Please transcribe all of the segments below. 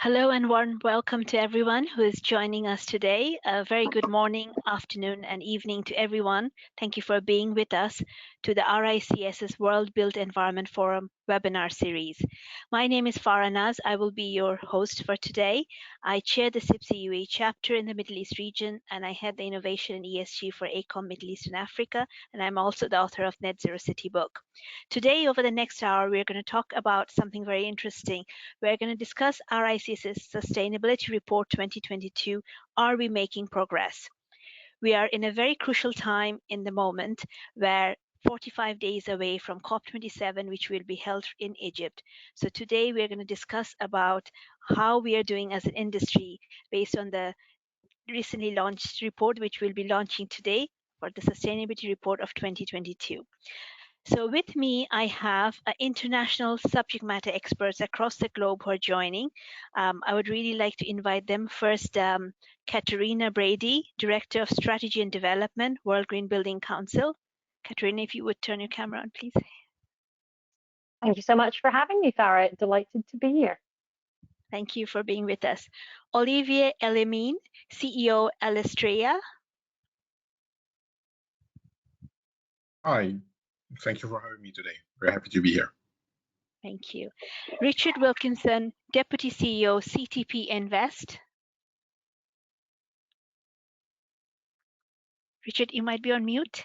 Hello and warm welcome to everyone who is joining us today. A very good morning, afternoon, and evening to everyone. Thank you for being with us to the RICS's World Built Environment Forum webinar series. My name is Farah Naz. I will be your host for today. I chair the CIPSE UAE chapter in the Middle East region, and I head the innovation and ESG for ACOM Middle East and Africa, and I'm also the author of Net Zero City book. Today, over the next hour, we're going to talk about something very interesting. We're going to discuss RICS's Sustainability Report 2022, Are We Making Progress? We are in a very crucial time in the moment where 45 days away from COP27, which will be held in Egypt. So today we're going to discuss about how we are doing as an industry based on the recently launched report, which we'll be launching today for the Sustainability Report of 2022. So with me, I have international subject matter experts across the globe who are joining. I would really like to invite them. First, Katerina Brady, Director of Strategy and Development, World Green Building Council. Katerina, if you would turn your camera on, please. Thank you so much for having me, Farah. Delighted to be here. Thank you for being with us. Olivier Elimine, CEO Alestria. Hi, thank you for having me today. Very happy to be here. Thank you. Richard Wilkinson, Deputy CEO CTP Invest. Richard, you might be on mute.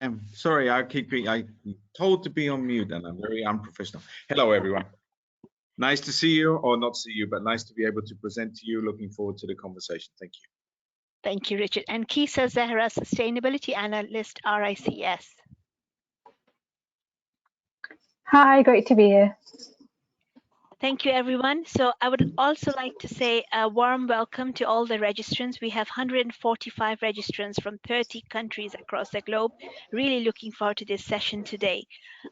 I'm sorry, I'm told to be on mute and I'm very unprofessional. Hello, everyone. Nice to see you, or not see you, but nice to be able to present to you. Looking forward to the conversation. Thank you. Thank you, Richard. And Kisa Zahra, Sustainability Analyst, RICS. Hi, great to be here. Thank you, everyone. So I would also like to say a warm welcome to all the registrants. We have 145 registrants from 30 countries across the globe. Really looking forward to this session today.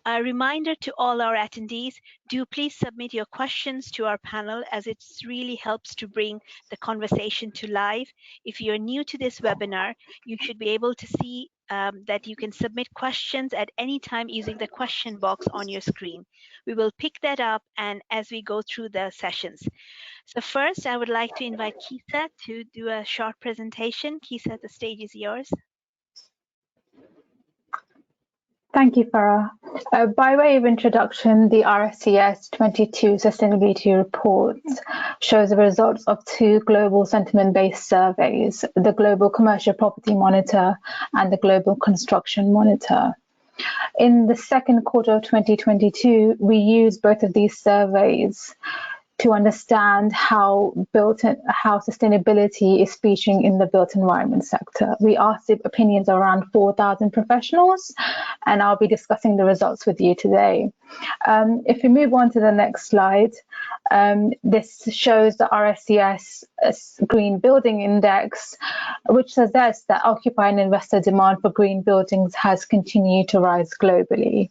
A reminder to all our attendees, do please submit your questions to our panel, as it really helps to bring the conversation to life. If you're new to this webinar, you should be able to see that you can submit questions at any time using the question box on your screen. We will pick that up and as we go through the sessions. So first, I would like to invite Kisa to do a short presentation. Kisa, the stage is yours. Thank you, Farah. By way of introduction, the RICS 22 Sustainability Report shows the results of two global sentiment-based surveys, the Global Commercial Property Monitor and the Global Construction Monitor. In the second quarter of 2022, we used both of these surveys to understand how sustainability is featuring in the built environment sector. We asked the opinions of around 4,000 professionals, and I'll be discussing the results with you today. If we move on to the next slide, this shows the RICS Green Building Index, which suggests that occupier and investor demand for green buildings has continued to rise globally.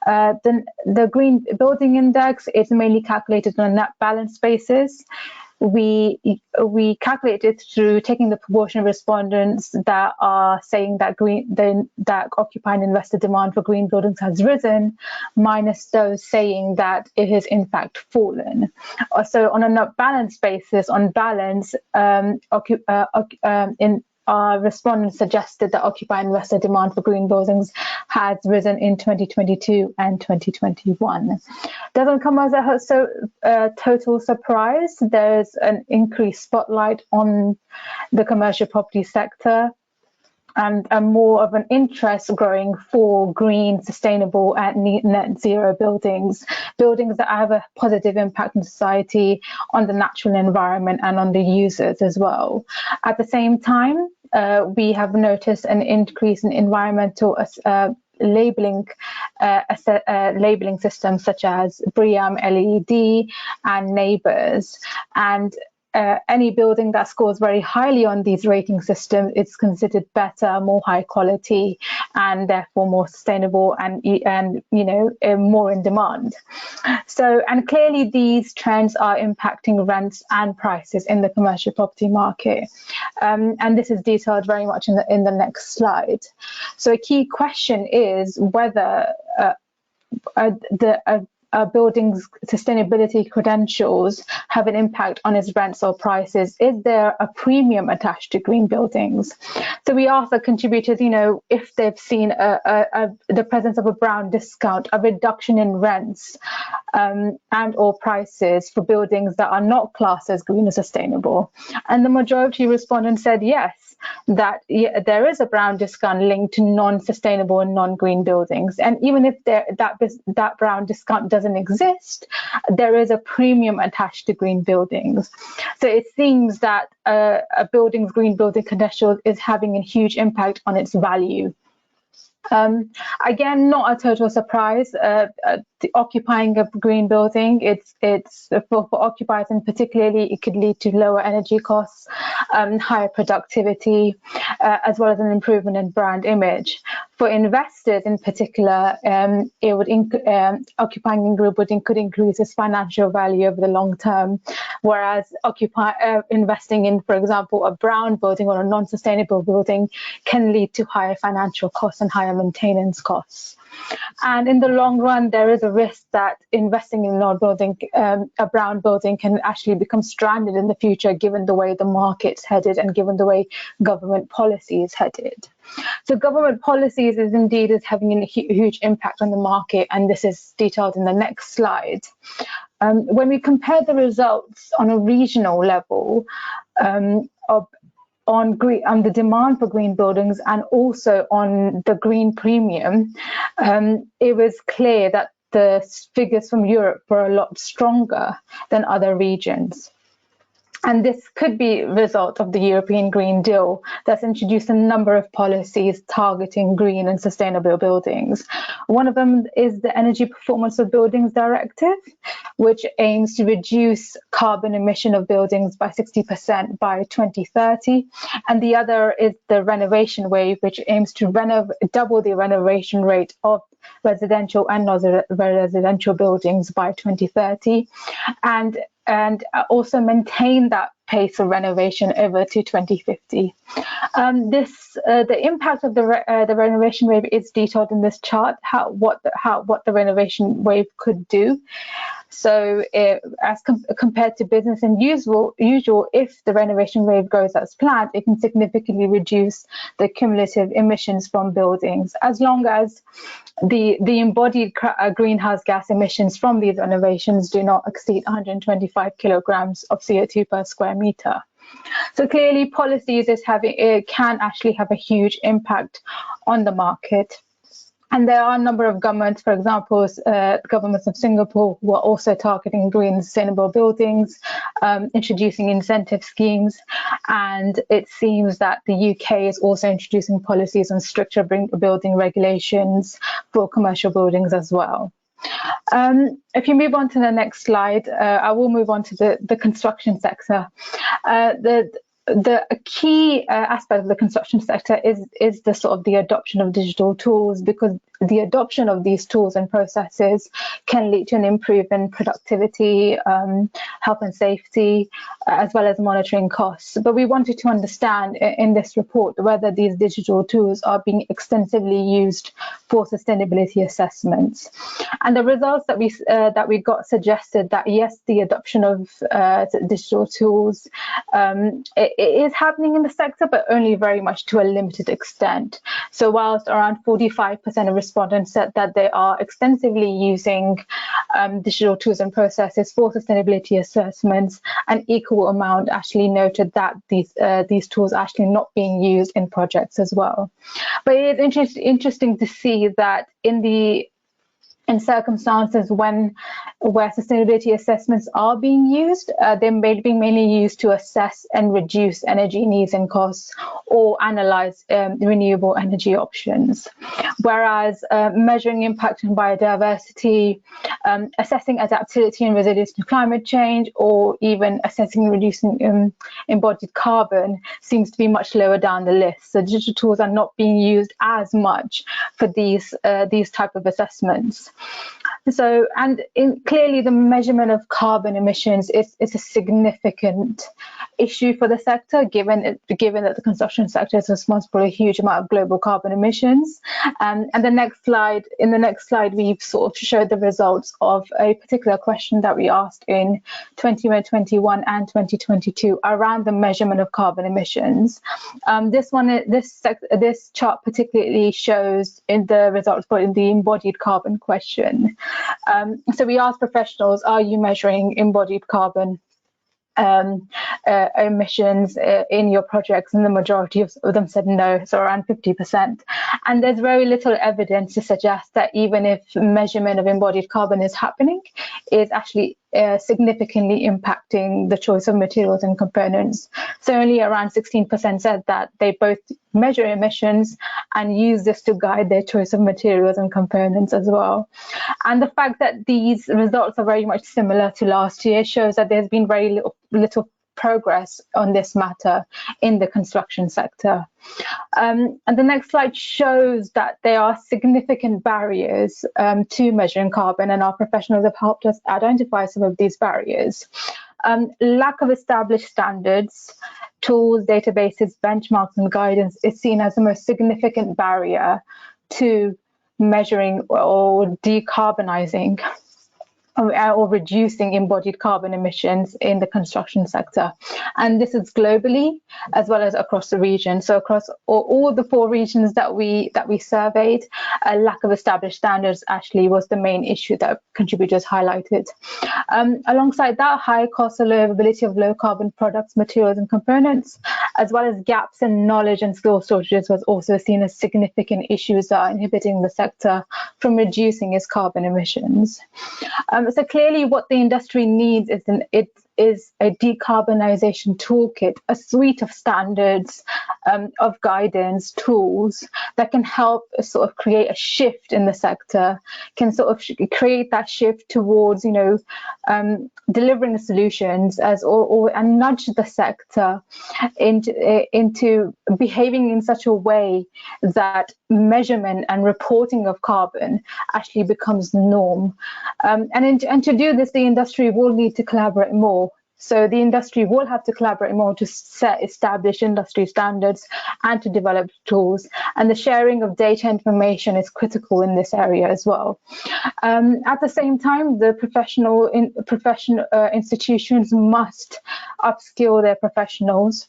The Green Building Index is mainly calculated on a net balance basis. We calculate it through taking the proportion of respondents that are saying that that occupier and investor demand for green buildings has risen, minus those saying that it has in fact fallen. So on a net balance basis, on balance, our respondents suggested that occupier and investor demand for green buildings has risen in 2022 and 2021. Doesn't come as a total surprise. There's an increased spotlight on the commercial property sector and more of an interest growing for green, sustainable and net zero buildings that have a positive impact on society, on the natural environment and on the users as well. At the same time, we have noticed an increase in environmental labeling systems such as BREEAM, LEED and neighbours, and any building that scores very highly on these rating systems is considered better, more high quality, and therefore more sustainable and more in demand. So, and clearly these trends are impacting rents and prices in the commercial property market, and this is detailed very much in the next slide. So a key question is whether a building's sustainability credentials have an impact on its rents or prices? Is there a premium attached to green buildings? So we asked the contributors, if they've seen the presence of a brown discount, a reduction in rents and or prices for buildings that are not classed as green or sustainable. And the majority respondents said yes, that there is a brown discount linked to non-sustainable and non-green buildings. And even if that brown discount doesn't exist, there is a premium attached to green buildings. So it seems that a building's green building credential is having a huge impact on its value. Again, not a total surprise. Occupying a green building, it's for occupiers, and particularly it could lead to lower energy costs, higher productivity, as well as an improvement in brand image. For investors in particular, it would occupying a green building could increase its financial value over the long term, whereas investing in, for example, a brown building or a non-sustainable building can lead to higher financial costs and higher maintenance costs. And in the long run, there is a risk that investing in a brown building can actually become stranded in the future, given the way the market's headed and given the way government policy is headed. So government policies is having a huge impact on the market, and this is detailed in the next slide. When we compare the results on a regional level on the demand for green buildings and also on the green premium, it was clear that the figures from Europe were a lot stronger than other regions. And this could be a result of the European Green Deal that's introduced a number of policies targeting green and sustainable buildings. One of them is the Energy Performance of Buildings Directive, which aims to reduce carbon emission of buildings by 60% by 2030. And the other is the Renovation Wave, which aims to double the renovation rate of residential and non-residential buildings by 2030. And also maintain that pace of renovation over to 2050. The impact of the renovation wave is detailed in this chart. What the renovation wave could do. So, as compared to business and usual, if the renovation wave goes as planned, it can significantly reduce the cumulative emissions from buildings, as long as the embodied greenhouse gas emissions from these renovations do not exceed 125 kilograms of CO2 per square meter. So clearly, policies can actually have a huge impact on the market. And there are a number of governments, for example, governments of Singapore, who are also targeting green and sustainable buildings, introducing incentive schemes. And it seems that the UK is also introducing policies on stricter building regulations for commercial buildings as well. If you move on to the next slide, I will move on to the construction sector. The key aspect of the construction sector is the sort of the adoption of digital tools, because the adoption of these tools and processes can lead to an improvement in productivity, health and safety, as well as monitoring costs. But we wanted to understand in this report whether these digital tools are being extensively used for sustainability assessments. And the results that we got suggested that yes, the adoption of digital tools it is happening in the sector, but only very much to a limited extent. So whilst around 45% of respondents said that they are extensively using digital tools and processes for sustainability assessments, an equal amount actually noted that these tools are actually not being used in projects as well. But it is interesting to see that in circumstances where sustainability assessments are being used, they're being mainly used to assess and reduce energy needs and costs, or analyze renewable energy options. Whereas measuring impact on biodiversity, assessing adaptability and resilience to climate change, or even assessing and reducing embodied carbon seems to be much lower down the list. So digital tools are not being used as much for these type of assessments. So, and clearly the measurement of carbon emissions is a significant issue for the sector, given that the construction sector is responsible for a huge amount of global carbon emissions. And in the next slide, we've sort of showed the results of a particular question that we asked in 2021 and 2022 around the measurement of carbon emissions. This chart particularly shows in the results for the embodied carbon question. So we asked professionals, are you measuring embodied carbon emissions in your projects? And the majority of them said no, so around 50%. And there's very little evidence to suggest that even if measurement of embodied carbon is happening, is actually significantly impacting the choice of materials and components. So only around 16% said that they both measure emissions and use this to guide their choice of materials and components as well. And the fact that these results are very much similar to last year shows that there's been very little progress on this matter in the construction sector. And the next slide shows that there are significant barriers to measuring carbon, and our professionals have helped us identify some of these barriers. Lack of established standards, tools, databases, benchmarks, and guidance is seen as the most significant barrier to measuring or decarbonizing or reducing embodied carbon emissions in the construction sector. And this is globally as well as across the region. So across all the 4 regions that we surveyed, a lack of established standards actually was the main issue that contributors highlighted. Alongside that, high cost or low availability of low carbon products, materials and components, as well as gaps in knowledge and skill shortages was also seen as significant issues that are inhibiting the sector from reducing its carbon emissions. So clearly what the industry needs is a decarbonisation toolkit, a suite of standards, of guidance, tools that can help sort of create a shift in the sector, can sort of create that shift towards, delivering solutions and nudge the sector into behaving in such a way that measurement and reporting of carbon actually becomes the norm. And to do this, the industry will need to collaborate more. So the industry will have to collaborate more to establish industry standards and to develop tools. And the sharing of data information is critical in this area as well. At the same time, the professional institutions must upskill their professionals,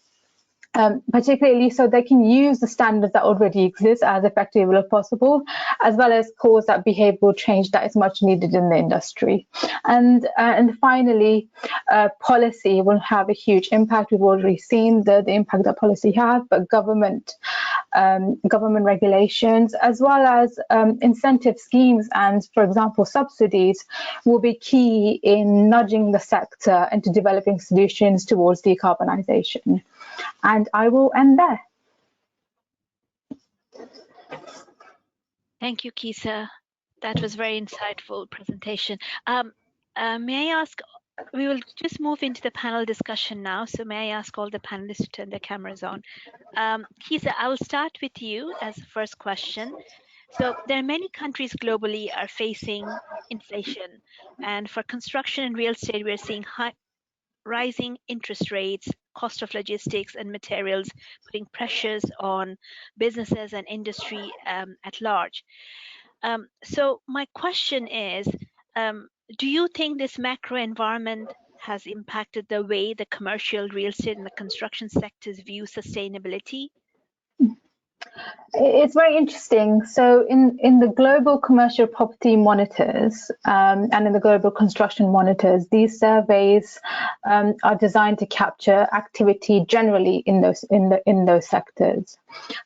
particularly so they can use the standards that already exist as effectively as possible, as well as cause that behavioural change that is much needed in the industry. And finally, policy will have a huge impact. We've already seen the impact that policy has, but government regulations, as well as incentive schemes and, for example, subsidies, will be key in nudging the sector into developing solutions towards decarbonisation. And I will end there. Thank you, Kisa. That was very insightful presentation. May I ask, we will just move into the panel discussion now. So may I ask all the panelists to turn their cameras on. Kisa, I will start with you as the first question. So there are many countries globally are facing inflation. And for construction and real estate, we're seeing rising interest rates, cost of logistics and materials, putting pressures on businesses and industry at large. So my question is, do you think this macro environment has impacted the way the commercial real estate and the construction sectors view sustainability? It's very interesting. So in the global commercial property monitors and in the global construction monitors, these surveys are designed to capture activity generally in those sectors.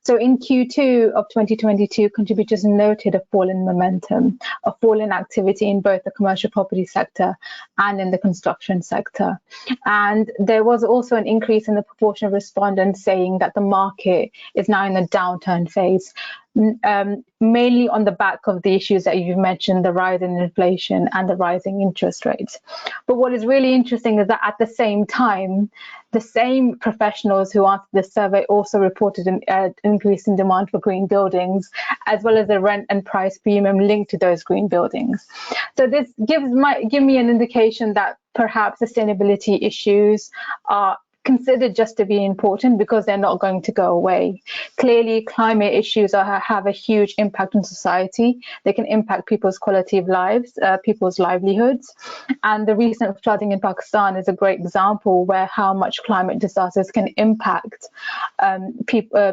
So in Q2 of 2022, contributors noted a fall in momentum, a fall in activity in both the commercial property sector and in the construction sector. And there was also an increase in the proportion of respondents saying that the market is now in a downturn phase. mainly on the back of the issues that you've mentioned, the rise in inflation and the rising interest rates. But what is really interesting is that at the same time, the same professionals who answered this survey also reported an increase in demand for green buildings, as well as a rent and price premium linked to those green buildings. So this might give me an indication that perhaps sustainability issues are considered just to be important because they're not going to go away. Clearly, climate issues have a huge impact on society. They can impact people's quality of lives, people's livelihoods. And the recent flooding in Pakistan is a great example where how much climate disasters can impact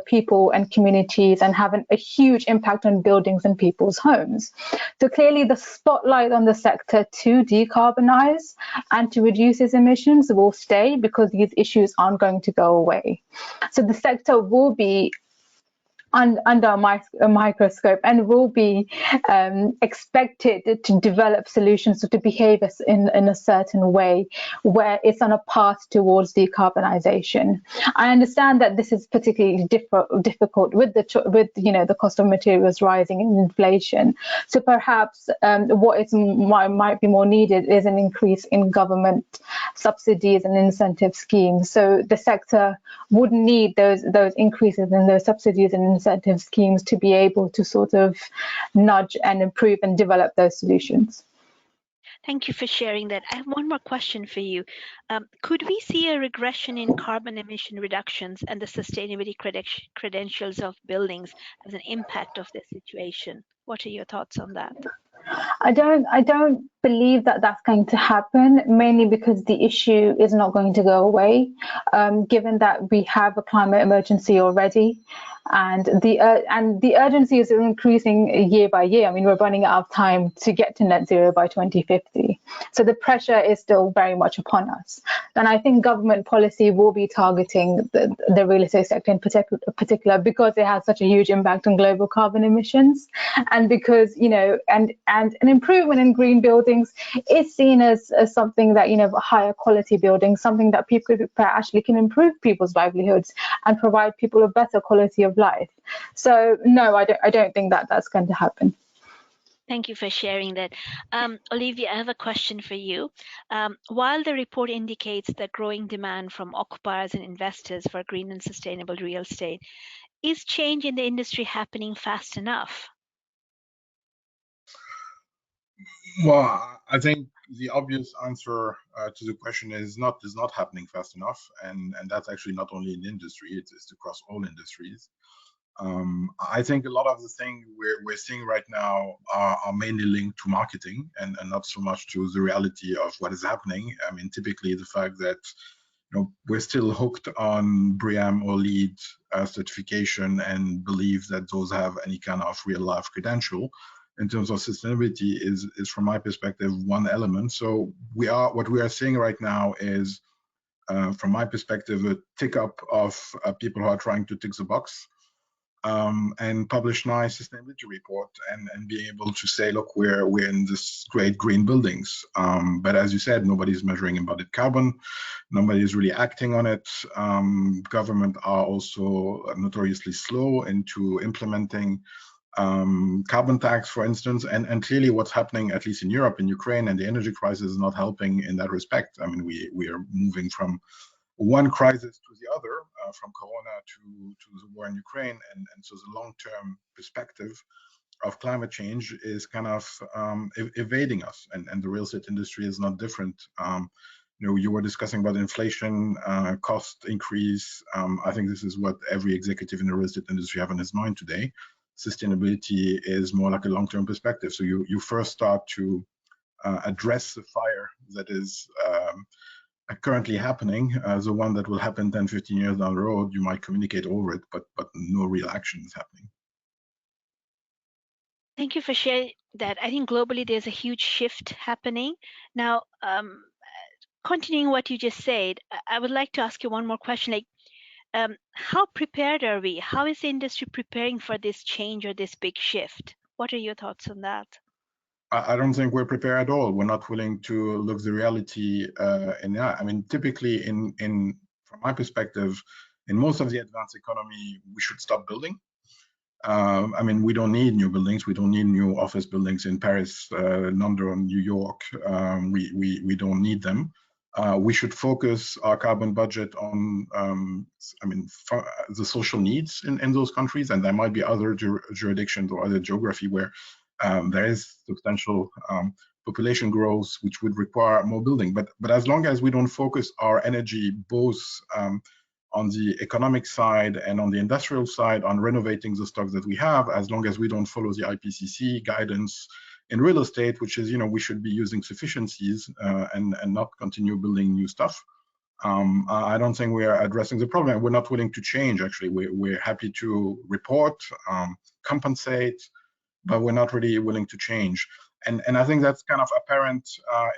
people and communities and have a huge impact on buildings and people's homes. So clearly the spotlight on the sector to decarbonize and to reduce its emissions will stay because these issues aren't going to go away. So the sector will be under a microscope and will be expected to develop solutions, to behave in a certain way where it's on a path towards decarbonization. I understand that this is particularly difficult with the cost of materials rising and inflation. So perhaps what might be more needed is an increase in government subsidies and incentive schemes. So the sector would need those increases in those subsidies and incentive schemes to be able to sort of nudge and improve and develop those solutions. Thank you for sharing that. I have one more question for you. Could we see a regression in carbon emission reductions and the sustainability credentials of buildings as an impact of this situation? What are your thoughts on that? I don't believe that that's going to happen, mainly because the issue is not going to go away, given that we have a climate emergency already, and the urgency is increasing year by year. I mean, we're running out of time to get to net zero by 2050, so the pressure is still very much upon us. And I think government policy will be targeting the real estate sector in particular because it has such a huge impact on global carbon emissions, and because and an improvement in green buildings is seen as something that higher quality buildings, something that people actually can improve people's livelihoods and provide people a better quality of life. So no, I don't think that that's going to happen. Thank you for sharing that. Olivia, I have a question for you. While the report indicates the growing demand from occupiers and investors for green and sustainable real estate, is change in the industry happening fast enough? Well, I think the obvious answer to the question is not happening fast enough, and that's actually not only in the industry; it's across all industries. I think a lot of the things we're seeing right now are mainly linked to marketing and not so much to the reality of what is happening. I mean, typically the fact that we're still hooked on BREEAM or LEED certification and believe that those have any kind of real life credential in terms of sustainability is from my perspective one element. So what we are seeing right now is from my perspective a tick up of people who are trying to tick the box and publish nice sustainability report and being able to say, look, we're in this great green buildings. But as you said, nobody's measuring embodied carbon. Nobody is really acting on it. Government are also notoriously slow into implementing carbon tax, for instance, and clearly what's happening, at least in Europe, in Ukraine, and the energy crisis is not helping in that respect. I mean, we are moving from one crisis to the other, from Corona to the war in Ukraine, and so the long-term perspective of climate change is kind of evading us, and the real estate industry is not different. You were discussing about inflation, cost increase. I think this is what every executive in the real estate industry have on his mind today. Sustainability is more like a long-term perspective. So you first start to address the fire that is currently happening, the one that will happen 10, 15 years down the road. You might communicate over it, but no real action is happening. Thank you for sharing that. I think globally there's a huge shift happening. Now, continuing what you just said, I would like to ask you one more question. How prepared are we? How is the industry preparing for this change or this big shift? What are your thoughts on that? I don't think we're prepared at all. We're not willing to look the reality in the eye. I mean, typically, from my perspective, in most of the advanced economy, we should stop building. I mean, we don't need new buildings. We don't need new office buildings in Paris, London, New York. We don't need them. We should focus our carbon budget on, I mean, the social needs in those countries, and there might be other jurisdictions or other geography where there is substantial population growth, which would require more building. But as long as we don't focus our energy both on the economic side and on the industrial side on renovating the stocks that we have, as long as we don't follow the IPCC guidance in real estate, which is, we should be using sufficiencies and not continue building new stuff. I don't think we are addressing the problem. We're not willing to change, actually. We're happy to report, compensate, but we're not really willing to change. And I think that's kind of apparent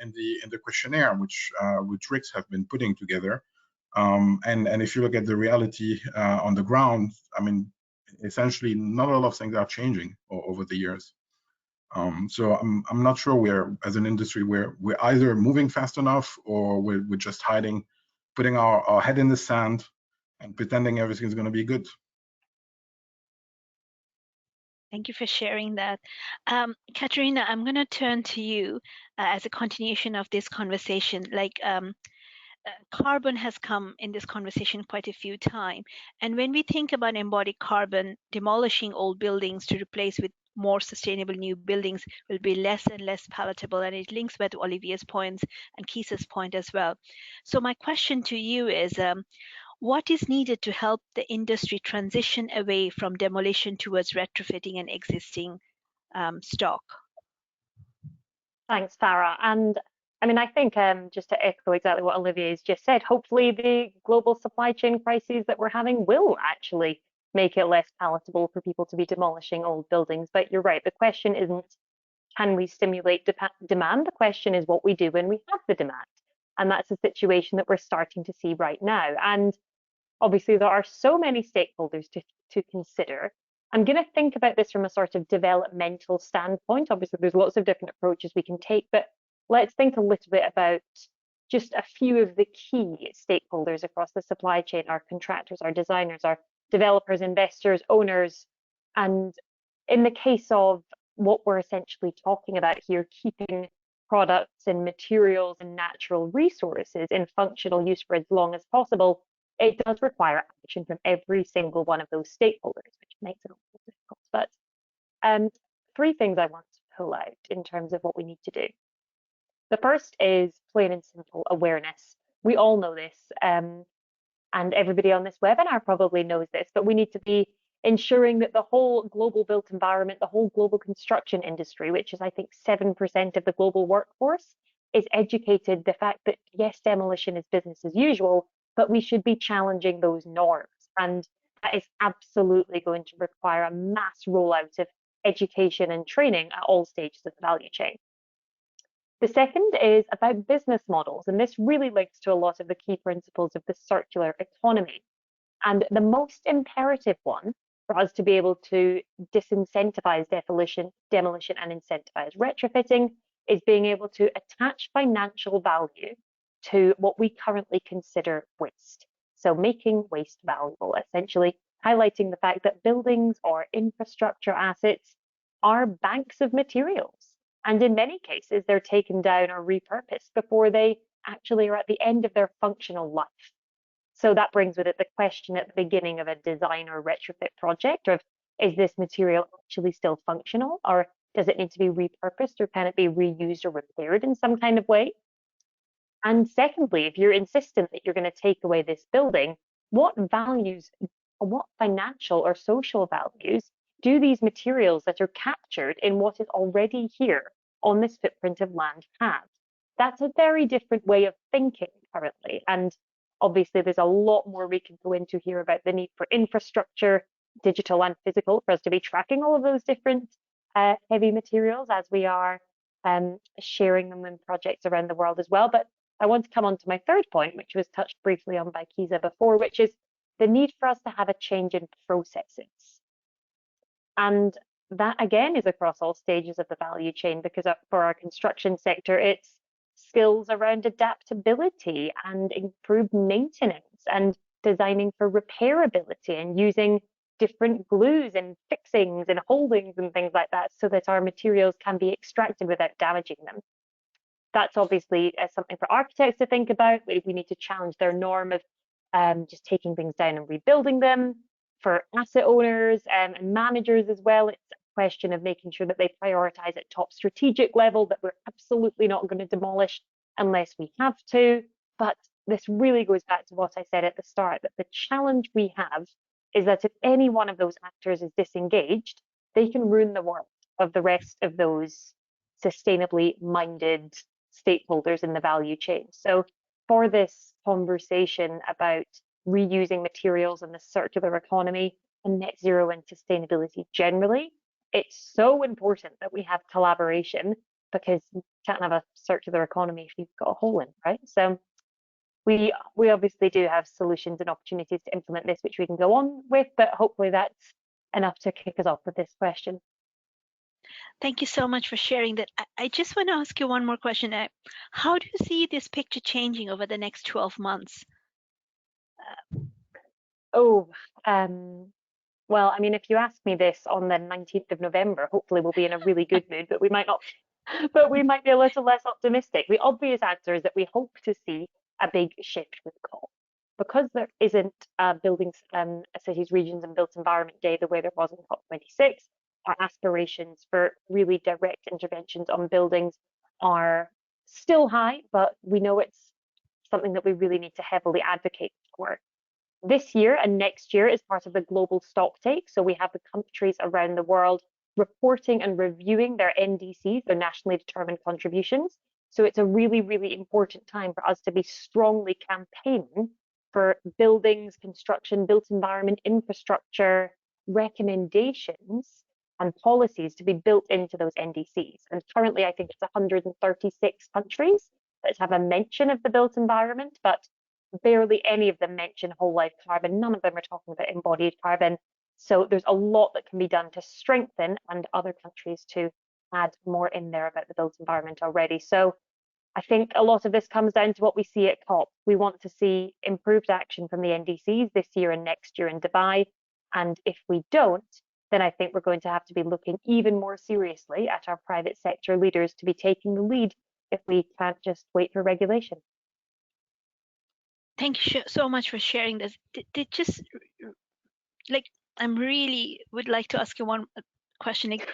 in the questionnaire, which RICS have been putting together. And if you look at the reality on the ground, I mean, essentially not a lot of things are changing over the years. So I'm not sure we're, as an industry, we're either moving fast enough or we're just hiding, putting our head in the sand and pretending everything's going to be good. Thank you for sharing that. Katerina, I'm going to turn to you as a continuation of this conversation. Like, carbon has come in this conversation quite a few times. And when we think about embodied carbon, demolishing old buildings to replace with more sustainable new buildings will be less and less palatable. And it links back to Olivier's points and Keith's point as well. So my question to you is, what is needed to help the industry transition away from demolition towards retrofitting an existing stock? Thanks, Farah. And I mean, I think just to echo exactly what Olivier's just said, hopefully the global supply chain crises that we're having will actually make it less palatable for people to be demolishing old buildings. But you're right, the question isn't, can we stimulate demand? The question is what we do when we have the demand. And that's a situation that we're starting to see right now. And obviously, there are so many stakeholders to consider. I'm going to think about this from a sort of developmental standpoint. Obviously, there's lots of different approaches we can take, but let's think a little bit about just a few of the key stakeholders across the supply chain, our contractors, our designers, our developers, investors, owners. And in the case of what we're essentially talking about here, keeping products and materials and natural resources in functional use for as long as possible, it does require action from every single one of those stakeholders, which makes it a little difficult. But three things I want to pull out in terms of what we need to do. The first is plain and simple awareness. We all know this, and everybody on this webinar probably knows this, but we need to be ensuring that the whole global built environment, the whole global construction industry, which is, I think, 7% of the global workforce, is educated the fact that, yes, demolition is business as usual, but we should be challenging those norms. And that is absolutely going to require a mass rollout of education and training at all stages of the value chain. The second is about business models, and this really links to a lot of the key principles of the circular economy. And the most imperative one for us to be able to disincentivize demolition and incentivize retrofitting is being able to attach financial value to what we currently consider waste. So making waste valuable, essentially highlighting the fact that buildings or infrastructure assets are banks of materials. And in many cases, they're taken down or repurposed before they actually are at the end of their functional life. So that brings with it the question at the beginning of a design or retrofit project of, is this material actually still functional, or does it need to be repurposed, or can it be reused or repaired in some kind of way? And secondly, if you're insistent that you're going to take away this building, what values, what financial or social values do these materials that are captured in what is already here on this footprint of land have? That's a very different way of thinking currently. And obviously, there's a lot more we can go into here about the need for infrastructure, digital and physical, for us to be tracking all of those different heavy materials as we are sharing them in projects around the world as well. But I want to come on to my third point, which was touched briefly on by Kiza before, which is the need for us to have a change in processes. And that, again, is across all stages of the value chain, because for our construction sector, it's skills around adaptability and improved maintenance and designing for repairability and using different glues and fixings and holdings and things like that so that our materials can be extracted without damaging them. That's obviously something for architects to think about. We need to challenge their norm of just taking things down and rebuilding them. For asset owners and managers as well, it's a question of making sure that they prioritize at top strategic level, that we're absolutely not going to demolish unless we have to. But this really goes back to what I said at the start, that the challenge we have is that if any one of those actors is disengaged, they can ruin the work of the rest of those sustainably minded stakeholders in the value chain. So for this conversation about reusing materials and the circular economy and net zero and sustainability generally, it's so important that we have collaboration, because you can't have a circular economy if you've got a hole in, right? So we obviously do have solutions and opportunities to implement this, which we can go on with, but hopefully that's enough to kick us off with this question. Thank you so much for sharing that. I just want to ask you one more question. How do you see this picture changing over the next 12 months? Well, I mean, if you ask me this on the 19th of November, hopefully we'll be in a really good mood, but we might not, but we might be a little less optimistic. The obvious answer is that we hope to see a big shift with COP. Because there isn't Buildings, Cities, Regions and Built Environment Day the way there was in COP26, our aspirations for really direct interventions on buildings are still high, but we know it's something that we really need to heavily advocate for. This year and next year is part of the global stocktake. So we have the countries around the world reporting and reviewing their NDCs, their nationally determined contributions. So it's a really, really important time for us to be strongly campaigning for buildings, construction, built environment, infrastructure recommendations and policies to be built into those NDCs. And currently, I think it's 136 countries that have a mention of the built environment, but barely any of them mention whole life carbon. None of them are talking about embodied carbon. So there's a lot that can be done to strengthen, and other countries to add more in there about the built environment already. So I think a lot of this comes down to what we see at COP. We want to see improved action from the NDCs this year and next year in Dubai. And if we don't, then I think we're going to have to be looking even more seriously at our private sector leaders to be taking the lead if we can't just wait for regulation. Thank you so much for sharing this. Just like, I'm really would like to ask you one question. Like,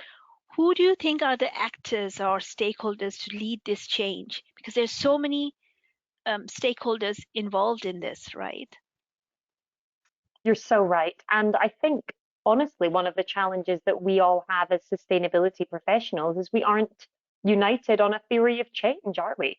who do you think are the actors or stakeholders to lead this change? Because there's so many stakeholders involved in this, right? You're so right. And I think, honestly, one of the challenges that we all have as sustainability professionals is we aren't united on a theory of change, are we?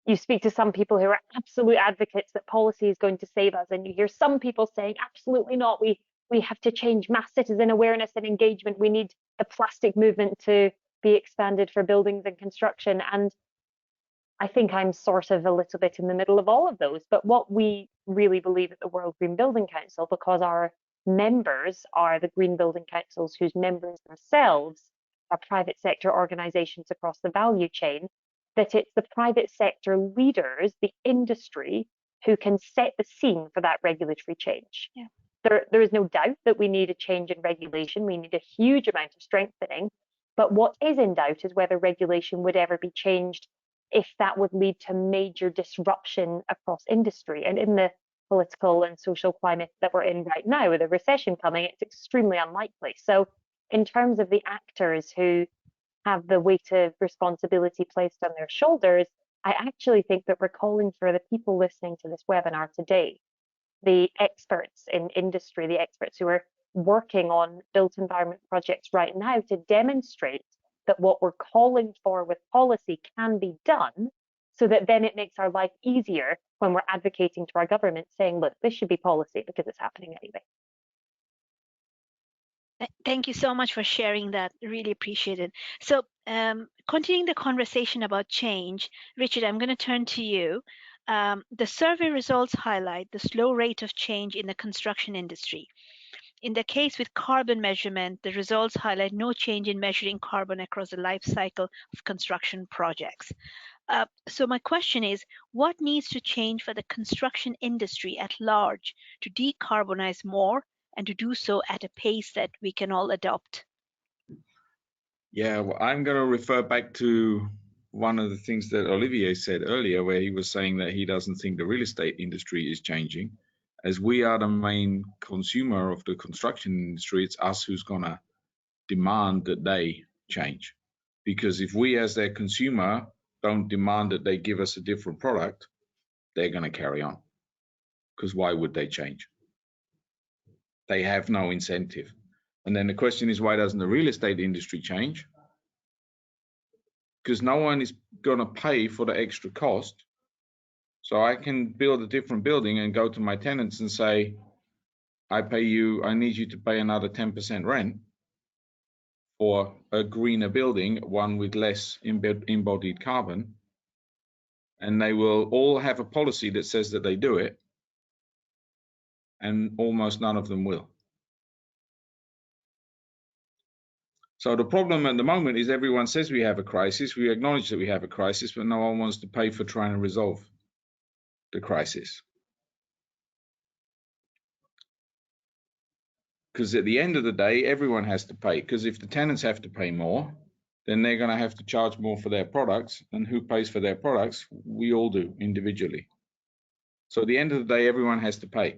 You speak to some people who are absolute advocates that policy is going to save us, and you hear some people saying, absolutely not. We have to change mass citizen awareness and engagement. We need the plastic movement to be expanded for buildings and construction. And I think I'm sort of a little bit in the middle of all of those. But what we really believe at the World Green Building Council, because our members are the Green Building Councils whose members themselves are private sector organizations across the value chain, that it's the private sector leaders, the industry, who can set the scene for that regulatory change. Yeah. There is no doubt that we need a change in regulation. We need a huge amount of strengthening. But what is in doubt is whether regulation would ever be changed if that would lead to major disruption across industry. And in the political and social climate that we're in right now, with a recession coming, it's extremely unlikely. So in terms of the actors who have the weight of responsibility placed on their shoulders, I actually think that we're calling for the people listening to this webinar today, the experts in industry, the experts who are working on built environment projects right now, to demonstrate that what we're calling for with policy can be done, so that then it makes our life easier when we're advocating to our government saying, look, this should be policy because it's happening anyway. Thank you so much for sharing that. Really appreciate it. So continuing the conversation about change, Richard, I'm going to turn to you. The survey results highlight the slow rate of change in the construction industry. In the case with carbon measurement, the results highlight no change in measuring carbon across the life cycle of construction projects. So my question is, what needs to change for the construction industry at large to decarbonize more and to do so at a pace that we can all adopt? Yeah, well, I'm going to refer back to one of the things that Olivier said earlier, where he was saying that he doesn't think the real estate industry is changing. As we are the main consumer of the construction industry, it's us who's going to demand that they change. Because if we as their consumer don't demand that they give us a different product, they're going to carry on. Because why would they change? They have no incentive. And then the question is, why doesn't the real estate industry change? Because no one is going to pay for the extra cost. So I can build a different building and go to my tenants and say, I need you to pay another 10% rent for a greener building, one with less embodied carbon. And they will all have a policy that says that they do it, and almost none of them will. So the problem at the moment is everyone says we have a crisis, we acknowledge that we have a crisis, but no one wants to pay for trying to resolve the crisis. Because at the end of the day, everyone has to pay. Because if the tenants have to pay more, then they're going to have to charge more for their products. And who pays for their products? We all do individually. So at the end of the day, everyone has to pay.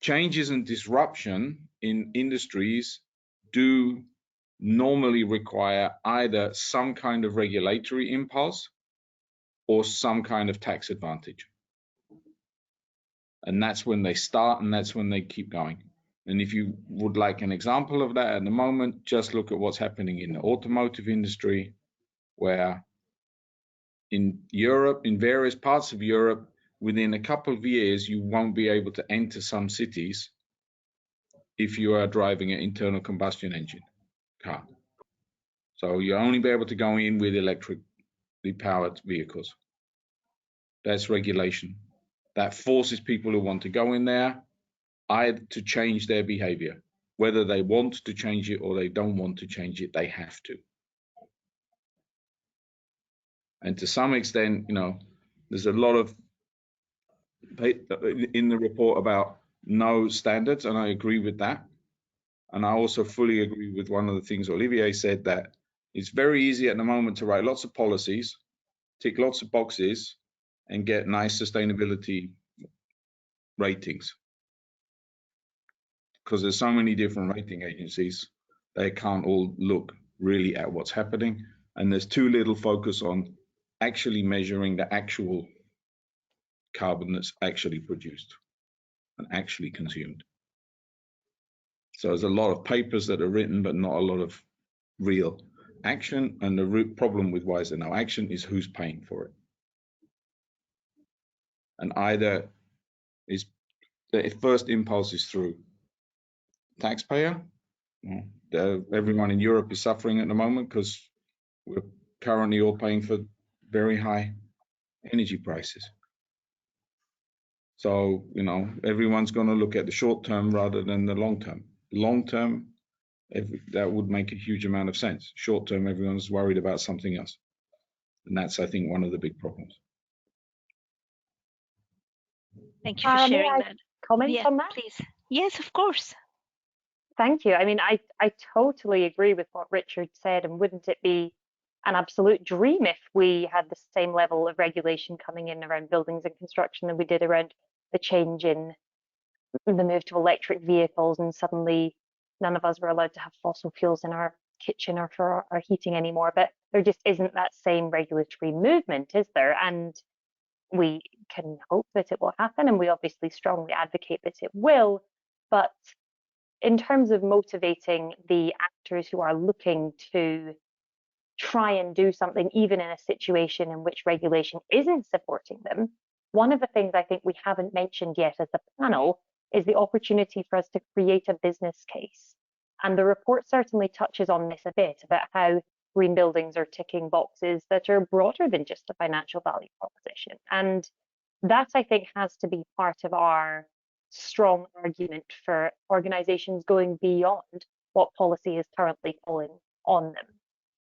Changes and disruption in industries do normally require either some kind of regulatory impulse or some kind of tax advantage. And that's when they start, and that's when they keep going. And if you would like an example of that at the moment, just look at what's happening in the automotive industry, where in Europe, in various parts of Europe, within a couple of years, you won't be able to enter some cities if you are driving an internal combustion engine car. So you'll only be able to go in with electrically powered vehicles. That's regulation. That forces people who want to go in there either to change their behavior. Whether they want to change it or they don't want to change it, they have to. And to some extent, there's a lot of in the report about no standards, and I agree with that. And I also fully agree with one of the things Olivier said, that it's very easy at the moment to write lots of policies, tick lots of boxes, and get nice sustainability ratings. Because there's so many different rating agencies, they can't all look really at what's happening. And there's too little focus on actually measuring the actual carbon that's actually produced and actually consumed. So there's a lot of papers that are written, but not a lot of real action. And the root problem with why is there no action is who's paying for it. And either is the first impulse is through taxpayer. Everyone in Europe is suffering at the moment because we're currently all paying for very high energy prices. So, everyone's going to look at the short term rather than the long term. Long term, that would make a huge amount of sense. Short term, everyone's worried about something else. And that's, I think, one of the big problems. Thank you for sharing may I that. comment on that? Please. Yes, of course. Thank you. I mean, I totally agree with what Richard said, and wouldn't it be an absolute dream if we had the same level of regulation coming in around buildings and construction that we did around the change in the move to electric vehicles, and suddenly none of us were allowed to have fossil fuels in our kitchen or for our heating anymore. But there just isn't that same regulatory movement, is there? And we can hope that it will happen, and we obviously strongly advocate that it will. But in terms of motivating the actors who are looking to try and do something, even in a situation in which regulation isn't supporting them, one of the things I think we haven't mentioned yet as a panel is the opportunity for us to create a business case. And the report certainly touches on this a bit, about how green buildings are ticking boxes that are broader than just a financial value proposition. And that, I think, has to be part of our strong argument for organizations going beyond what policy is currently calling on them.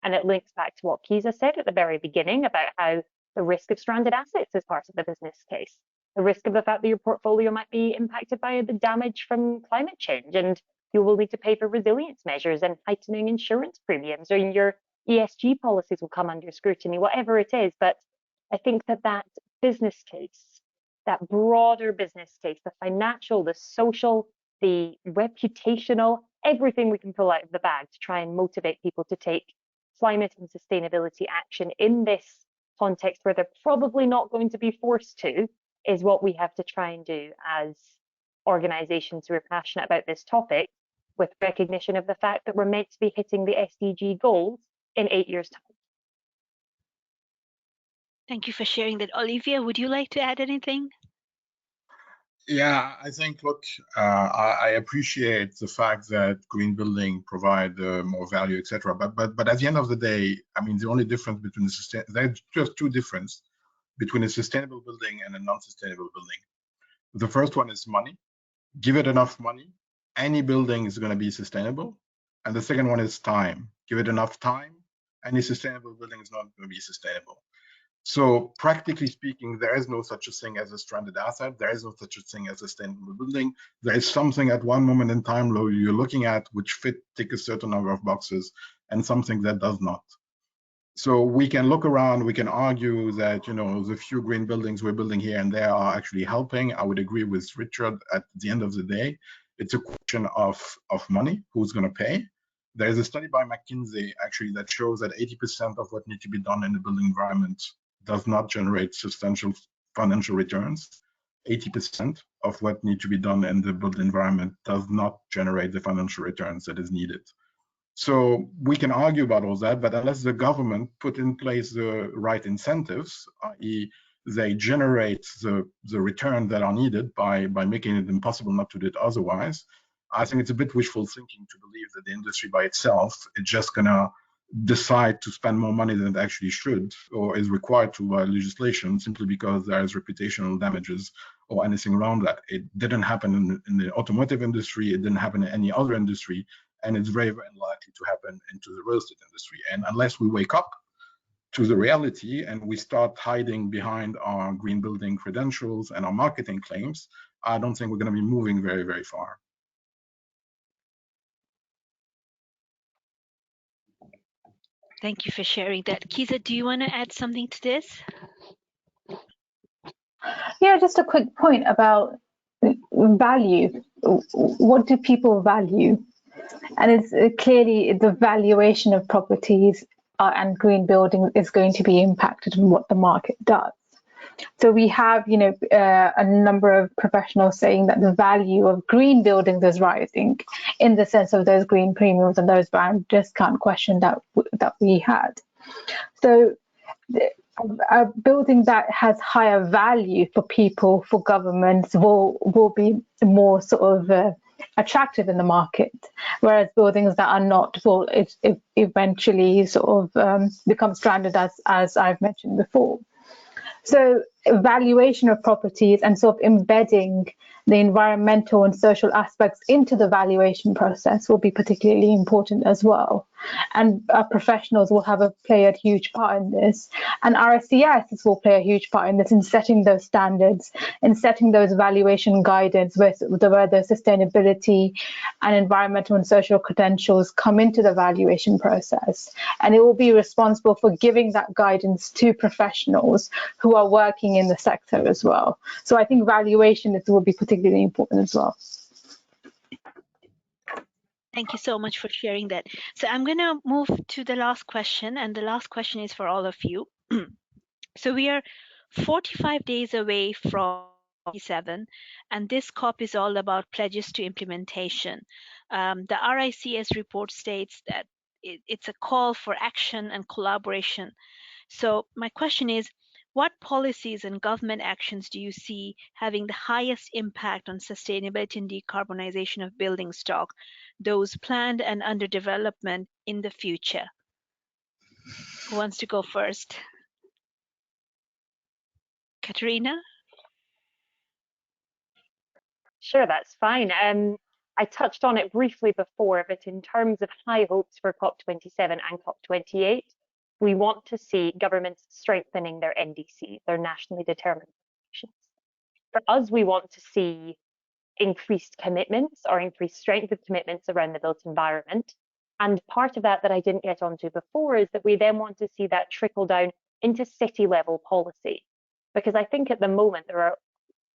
And it links back to what Kisa said at the very beginning about how the risk of stranded assets as part of the business case, the risk of the fact that your portfolio might be impacted by the damage from climate change, and you will need to pay for resilience measures and heightening insurance premiums, or your ESG policies will come under scrutiny, whatever it is. But I think that business case, that broader business case, the financial, the social, the reputational, everything we can pull out of the bag to try and motivate people to take climate and sustainability action in this context where they're probably not going to be forced to, is what we have to try and do as organizations who are passionate about this topic, with recognition of the fact that we're meant to be hitting the SDG goals in 8 years' time. Thank you for sharing that. Olivia, would you like to add anything? Yeah, I think, look, I appreciate the fact that green building provide more value, etc. But at the end of the day, I mean, the only difference between there's just two differences between a sustainable building and a non-sustainable building. The first one is money. Give it enough money, any building is going to be sustainable. And the second one is time. Give it enough time, any sustainable building is not going to be sustainable. So practically speaking, there is no such a thing as a stranded asset. There is no such a thing as a sustainable building. There is something at one moment in time you're looking at which tick a certain number of boxes, and something that does not. So we can look around, we can argue that, you know, the few green buildings we're building here and there are actually helping. I would agree with Richard. At the end of the day, it's a question of money, who's going to pay. There is a study by McKinsey actually that shows that 80% of what needs to be done in the building environment does not generate substantial financial returns. 80% of what needs to be done in the built environment does not generate the financial returns that is needed. So we can argue about all that, but unless the government put in place the right incentives, i.e. they generate the return that are needed by making it impossible not to do it otherwise, I think it's a bit wishful thinking to believe that the industry by itself is just gonna decide to spend more money than it actually should or is required to by legislation simply because there is reputational damages or anything around that. It didn't happen in the automotive industry, it didn't happen in any other industry, and it's very, very unlikely to happen into the real estate industry. And unless we wake up to the reality and we start hiding behind our green building credentials and our marketing claims, I don't think we're going to be moving very, very far. Thank you for sharing that. Kiza, do you want to add something to this? Yeah, just a quick point about value. What do people value? And it's clearly the valuation of properties and green building is going to be impacted on what the market does. So we have, you know, a number of professionals saying that the value of green buildings is rising in the sense of those green premiums and those brand discount question that we had. So a building that has higher value for people, for governments, will be more sort of attractive in the market, whereas buildings that are not will eventually sort of become stranded, as I've mentioned before. So valuation of properties and sort of embedding the environmental and social aspects into the valuation process will be particularly important as well. And our professionals will play a huge part in this. And RICS will play a huge part in this, in setting those standards, in setting those valuation guidance where the sustainability and environmental and social credentials come into the valuation process. And it will be responsible for giving that guidance to professionals who are working in the sector as well. So I think valuation will be particularly important as well. Thank you so much for sharing that. So I'm going to move to the last question, and the last question is for all of you. So we are 45 days away from 7, and this COP is all about pledges to implementation. The RICS report states that it's a call for action and collaboration. So my question is, what policies and government actions do you see having the highest impact on sustainability and decarbonization of building stock, those planned and under development in the future? Who wants to go first? Katerina? Sure, that's fine. I touched on it briefly before, but in terms of high hopes for COP27 and COP28, we want to see governments strengthening their NDC, their nationally determined actions. For us, we want to see increased commitments or increased strength of commitments around the built environment. And part of that I didn't get onto before is that we then want to see that trickle down into city level policy. Because I think at the moment there are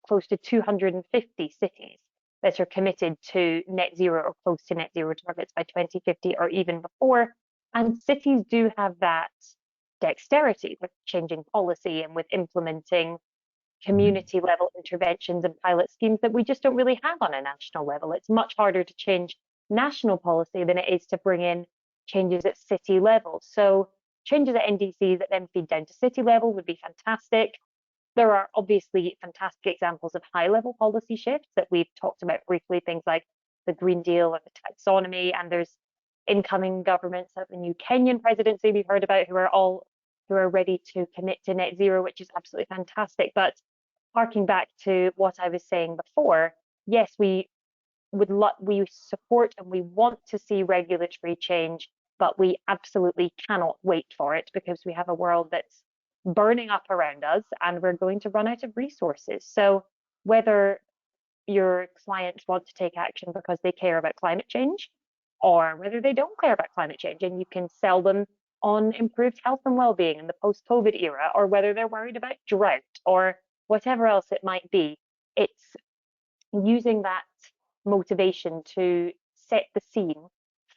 close to 250 cities that are committed to net zero or close to net zero targets by 2050 or even before. And cities do have that dexterity with changing policy and with implementing community level interventions and pilot schemes that we just don't really have on a national level. It's much harder to change national policy than it is to bring in changes at city level. So changes at NDCs that then feed down to city level would be fantastic. There are obviously fantastic examples of high level policy shifts that we've talked about briefly, things like the Green Deal or the taxonomy, and there's incoming governments like the new Kenyan presidency we've heard about who are ready to commit to net zero, which is absolutely fantastic. But harking back to what I was saying before, yes, we support and we want to see regulatory change, but we absolutely cannot wait for it because we have a world that's burning up around us and we're going to run out of resources. So whether your clients want to take action because they care about climate change or whether they don't care about climate change and you can sell them on improved health and well-being in the post-COVID era, or whether they're worried about drought or whatever else it might be, it's using that motivation to set the scene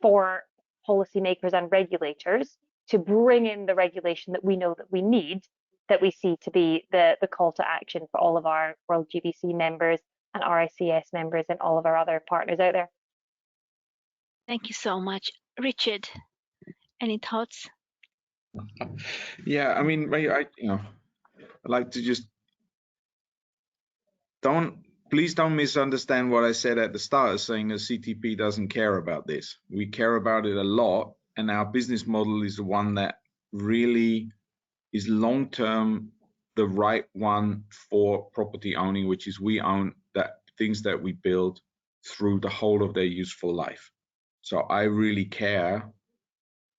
for policymakers and regulators to bring in the regulation that we know that we need, that we see to be the call to action for all of our World GBC members and RICS members and all of our other partners out there. Thank you so much. Richard, any thoughts? Yeah, I mean, I'd like to just please don't misunderstand what I said at the start, saying that CTP doesn't care about this. We care about it a lot, and our business model is the one that really is long-term the right one for property owning, which is we own that things that we build through the whole of their useful life. So I really care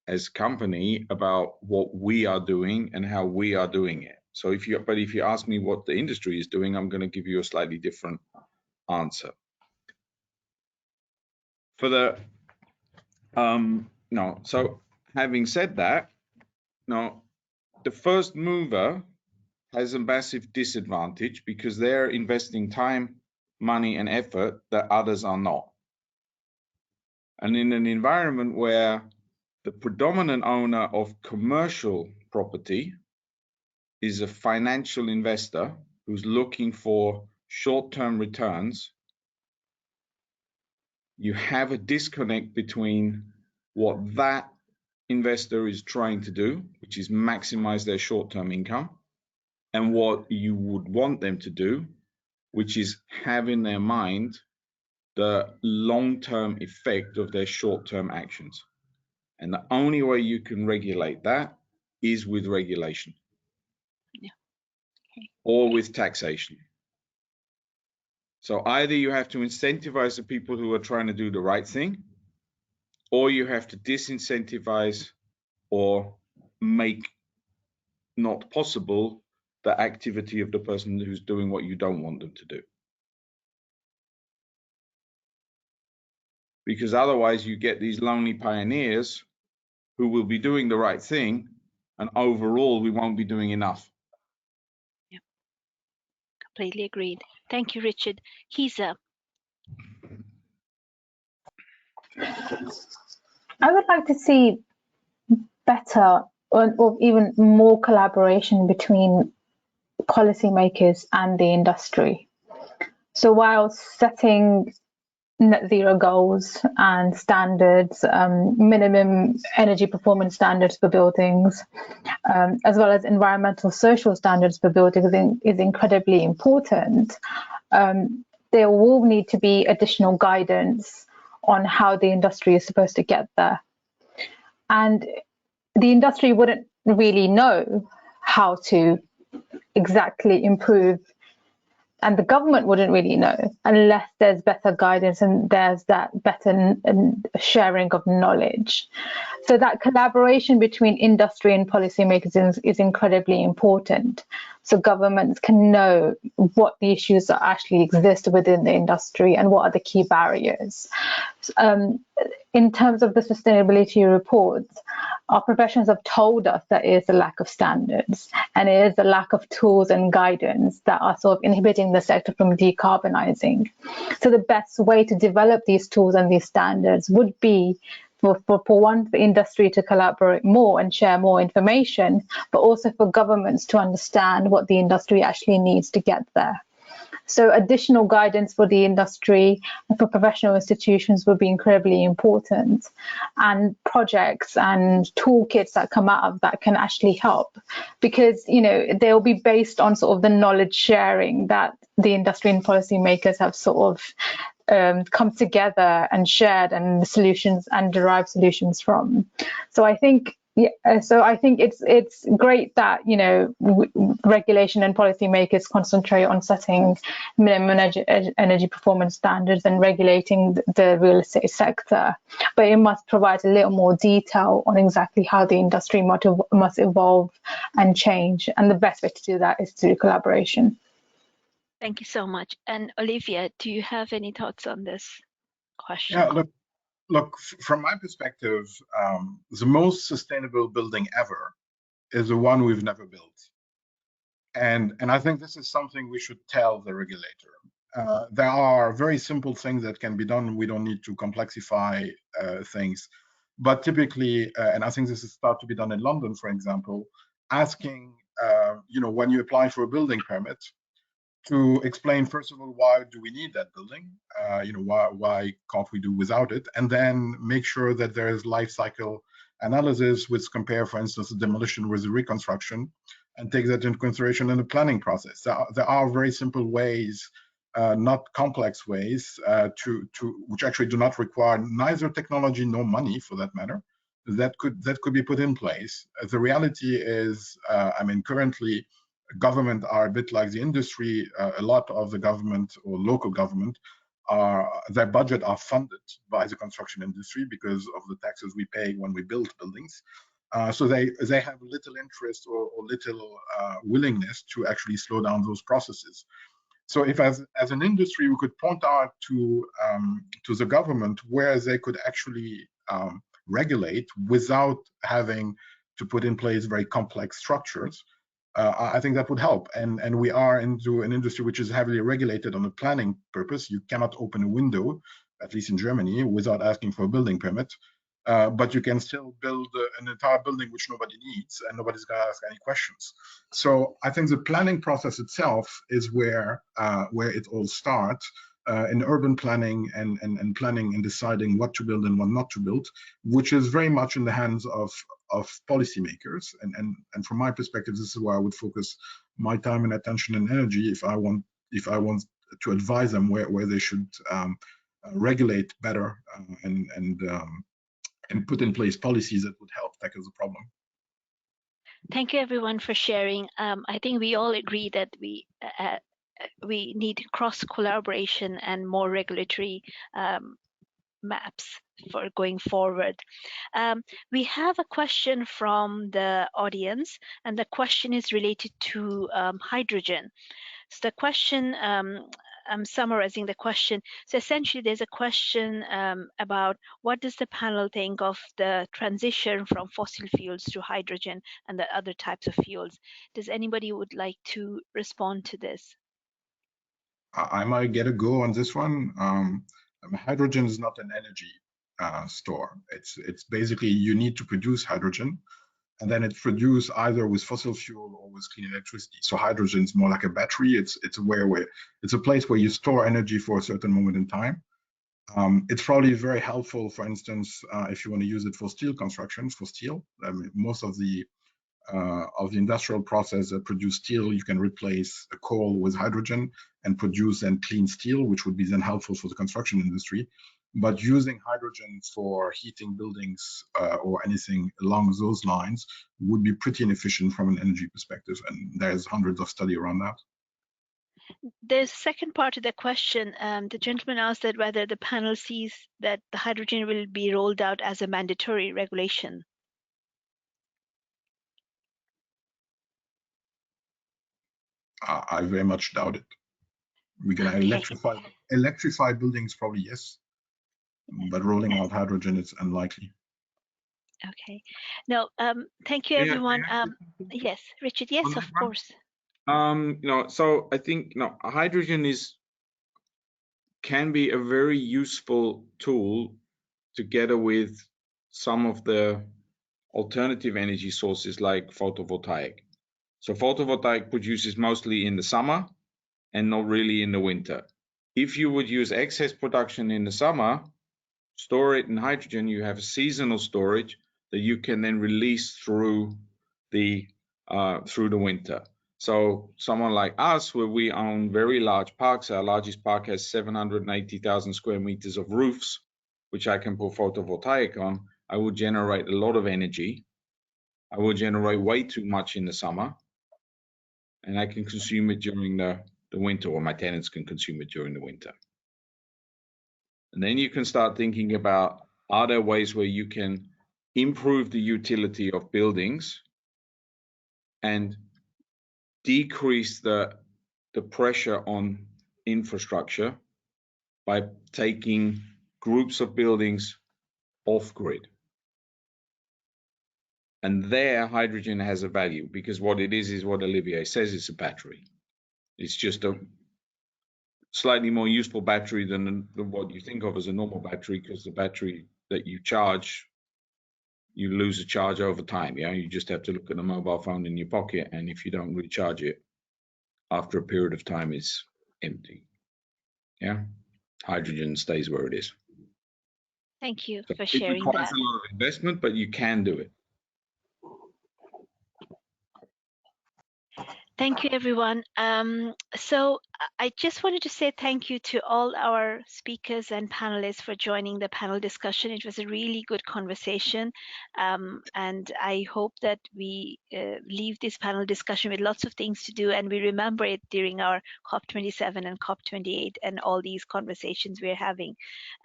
as a company about what we are doing and how we are doing it. So if you ask me what the industry is doing, I'm going to give you a slightly different answer. For the so having said that, the first mover has a massive disadvantage because they're investing time, money, and effort that others are not. And in an environment where the predominant owner of commercial property is a financial investor who's looking for short-term returns, you have a disconnect between what that investor is trying to do, which is maximize their short-term income, and what you would want them to do, which is have in their mind the long-term effect of their short-term actions. And the only way you can regulate that is with regulation. Yeah. Okay. Or with taxation. So either you have to incentivize the people who are trying to do the right thing, or you have to disincentivize or make not possible the activity of the person who's doing what you don't want them to do. Because otherwise you get these lonely pioneers who will be doing the right thing, and overall we won't be doing enough. Yeah, completely agreed. Thank you, Richard. Hisa. I would like to see better or even more collaboration between policymakers and the industry. So while setting net zero goals and standards, minimum energy performance standards for buildings, as well as environmental social standards for buildings is incredibly important, there will need to be additional guidance on how the industry is supposed to get there. And the industry wouldn't really know how to exactly improve and the government wouldn't really know unless there's better guidance and there's that better sharing of knowledge. So that collaboration between industry and policymakers is incredibly important. So governments can know what the issues that actually exist within the industry and what are the key barriers. In terms of the sustainability reports, our professionals have told us there is a lack of standards and it is a lack of tools and guidance that are sort of inhibiting the sector from decarbonising. So the best way to develop these tools and these standards would be for industry to collaborate more and share more information, but also for governments to understand what the industry actually needs to get there. So additional guidance for the industry and for professional institutions would be incredibly important, and projects and toolkits that come out of that can actually help, because they'll be based on sort of the knowledge sharing that the industry and policymakers have sort of come together and shared and solutions and derived solutions from. So I think it's great that regulation and policymakers concentrate on setting minimum energy performance standards and regulating the real estate sector, but it must provide a little more detail on exactly how the industry must evolve and change, and the best way to do that is through collaboration. Thank you so much. And Olivia, do you have any thoughts on this question? Yeah, look, from my perspective, the most sustainable building ever is the one we've never built. And I think this is something we should tell the regulator. There are very simple things that can be done. We don't need to complexify things. But typically, and I think this is start to be done in London, for example, asking, when you apply for a building permit, to explain, first of all, why do we need that building? Why can't we do without it? And then make sure that there is life cycle analysis, which compare, for instance, the demolition with the reconstruction, and take that into consideration in the planning process. There are very simple ways, not complex ways, which actually do not require neither technology nor money, for that matter, that could be put in place. The reality is, currently, government are a bit like the industry. A lot of the government or local government their budget are funded by the construction industry because of the taxes we pay when we build buildings. So they have little interest or little willingness to actually slow down those processes. So if as an industry we could point out to the government where they could actually regulate without having to put in place very complex structures, I think that would help. And we are into an industry which is heavily regulated on a planning purpose. You cannot open a window, at least in Germany, without asking for a building permit. But you can still build an entire building which nobody needs, and nobody's going to ask any questions. So I think the planning process itself is where it all starts. In urban planning and planning and deciding what to build and what not to build, which is very much in the hands of policymakers. And from my perspective, this is where I would focus my time and attention and energy if I want to advise them where they should regulate better and put in place policies that would help tackle the problem. Thank you, everyone, for sharing. I think we all agree that we need cross collaboration and more regulatory maps for going forward. We have a question from the audience, and the question is related to hydrogen. So the question, I'm summarizing the question. So essentially, there's a question about what does the panel think of the transition from fossil fuels to hydrogen and the other types of fuels? Does anybody would like to respond to this? I might get a go on this one. Hydrogen is not an energy store. It's basically you need to produce hydrogen, and then it's produced either with fossil fuel or with clean electricity. So hydrogen is more like a battery. It's a place where you store energy for a certain moment in time. It's probably very helpful, for instance, if you want to use it for steel construction, for steel. Most of the industrial process that produce steel, you can replace a coal with hydrogen and produce then clean steel, which would be then helpful for the construction industry. But using hydrogen for heating buildings or anything along those lines would be pretty inefficient from an energy perspective, and there's hundreds of studies around that. There's a second part of the question. The gentleman asked that whether the panel sees that the hydrogen will be rolled out as a mandatory regulation. I very much doubt it. We're gonna Okay. electrify buildings, probably yes, but rolling out hydrogen is unlikely. Okay. No, thank you, Yeah, everyone. may I say something Yes, Richard. Yes, on of that one? course. So I think, hydrogen can be a very useful tool together with some of the alternative energy sources like photovoltaic. So photovoltaic produces mostly in the summer and not really in the winter. If you would use excess production in the summer, store it in hydrogen, you have a seasonal storage that you can then release through the winter. So someone like us, where we own very large parks, our largest park has 780,000 square meters of roofs, which I can put photovoltaic on. I will generate a lot of energy. I will generate way too much in the summer, and I can consume it during the winter, or my tenants can consume it during the winter. And then you can start thinking about, are there ways where you can improve the utility of buildings and decrease the pressure on infrastructure by taking groups of buildings off grid. And there, hydrogen has a value, because what it is what Olivier says, it's a battery. It's just a slightly more useful battery than what you think of as a normal battery, because the battery that you charge, you lose a charge over time. Yeah, you just have to look at a mobile phone in your pocket, and if you don't recharge it, after a period of time, it's empty. Yeah, hydrogen stays where it is. Thank you So for it sharing requires that. a lot of investment, but you can do it. Thank you, everyone. So I just wanted to say thank you to all our speakers and panelists for joining the panel discussion. It was a really good conversation. And I hope that we leave this panel discussion with lots of things to do, and we remember it during our COP27 and COP28 and all these conversations we're having.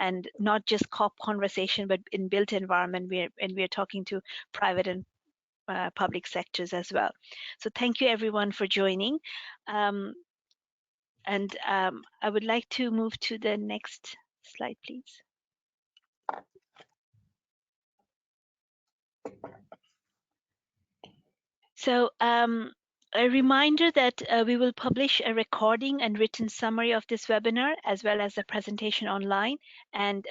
And not just COP conversation, but in built environment, we're talking to private and public sectors as well. So thank you everyone for joining. I would like to move to the next slide, please. So a reminder that we will publish a recording and written summary of this webinar, as well as the presentation online. And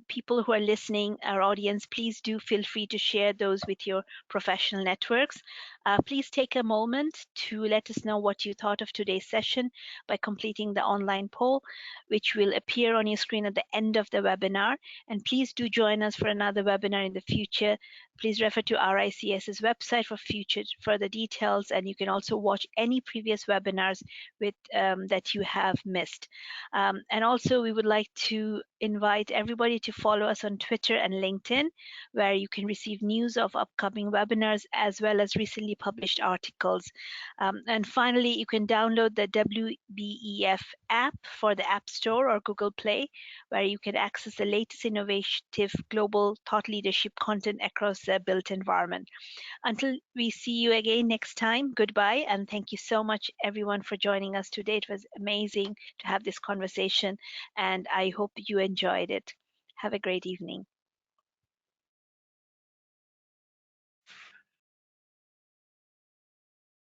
people who are listening, our audience, please do feel free to share those with your professional networks. Please take a moment to let us know what you thought of today's session by completing the online poll, which will appear on your screen at the end of the webinar. And please do join us for another webinar in the future. Please refer to RICS's website for future further details, and you can also watch any previous webinars that you have missed. And also, we would like to invite everybody to follow us on Twitter and LinkedIn, where you can receive news of upcoming webinars as well as recently published articles. And finally, you can download the WBEF app for the App Store or Google Play, where you can access the latest innovative global thought leadership content across the built environment. Until we see you again next time, goodbye, and thank you so much everyone for joining us today. It was amazing to have this conversation, and I hope you enjoyed it. Have a great evening.